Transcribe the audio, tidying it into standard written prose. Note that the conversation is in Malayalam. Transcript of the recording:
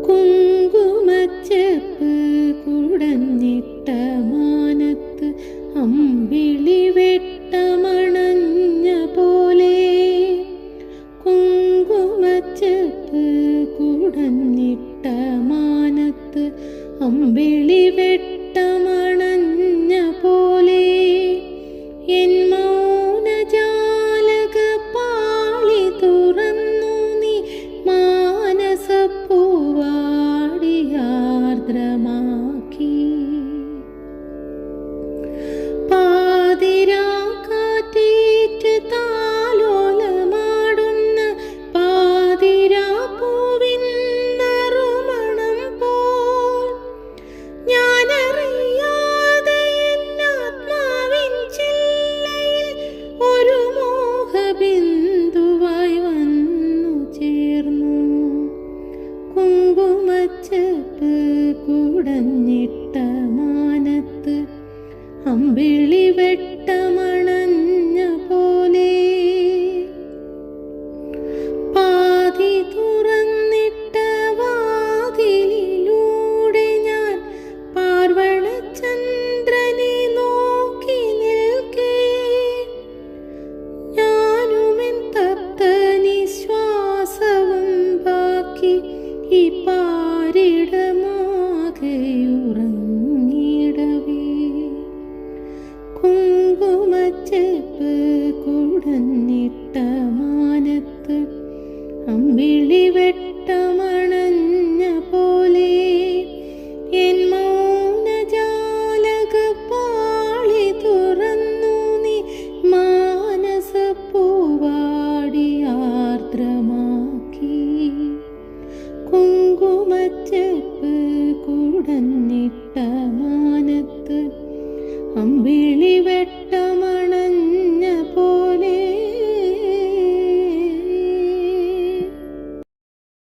കുങ്കുമച്ചെപ്പ് കുടഞ്ഞിട്ട മാനത്ത് അമ്പിളി വെട്ടമണഞ്ഞ പോലെ. കുങ്കുമച്ചെപ്പ് കുടഞ്ഞിട്ട മാനത്ത് അമ്പിളി വെട്ടമണഞ്ഞ പോലെ. എൻ മൗനജാലക പാളി തുറന്നു നീ മാനസപ്പൂവാടിയാർദ്രമാക്കി. പാതിരാക്കാറ്റേറ്റ് താലോലമാടുന്ന പാതിരാപ്പൂവിൻ നറുമണം പോൽ ഞാനറിയാതെ എന്നാത്മാവിൻ ചില്ലയിൽ ഒരു മോഹബിന്ദുവായി വന്നു ചേർന്നു. കുങ്കുമച്ചെപ്പ് കുടഞ്ഞിട്ട മാനത്ത് അമ്പിളി വെട്ടമണഞ്ഞ പോലെ. പാതി തുറന്നിട്ട വാതിലിലൂടെ ഞാൻ പാർവണചന്ദ്രനെ നോക്കി നിൽക്കേ. ഞാനുമെൻ തപ്ത നിശ്വാസവും ബാക്കി ഈ പാരിടമാകെയുറങ്ങിടവേ. കുങ്കുമച്ചെപ്പ് കുടഞ്ഞിട്ട മാനത്ത് അമ്പിളി വെട്ടമണഞ്ഞ പോലെ. എൻ മൗനജാലക പാളി തുറന്നു നീ മാനസപ്പൂവാടിയാർദ്രമാക്കി. കുങ്കുമച്ചെപ്പ് കുടഞ്ഞിട്ട മാനത്ത് അമ്പിളി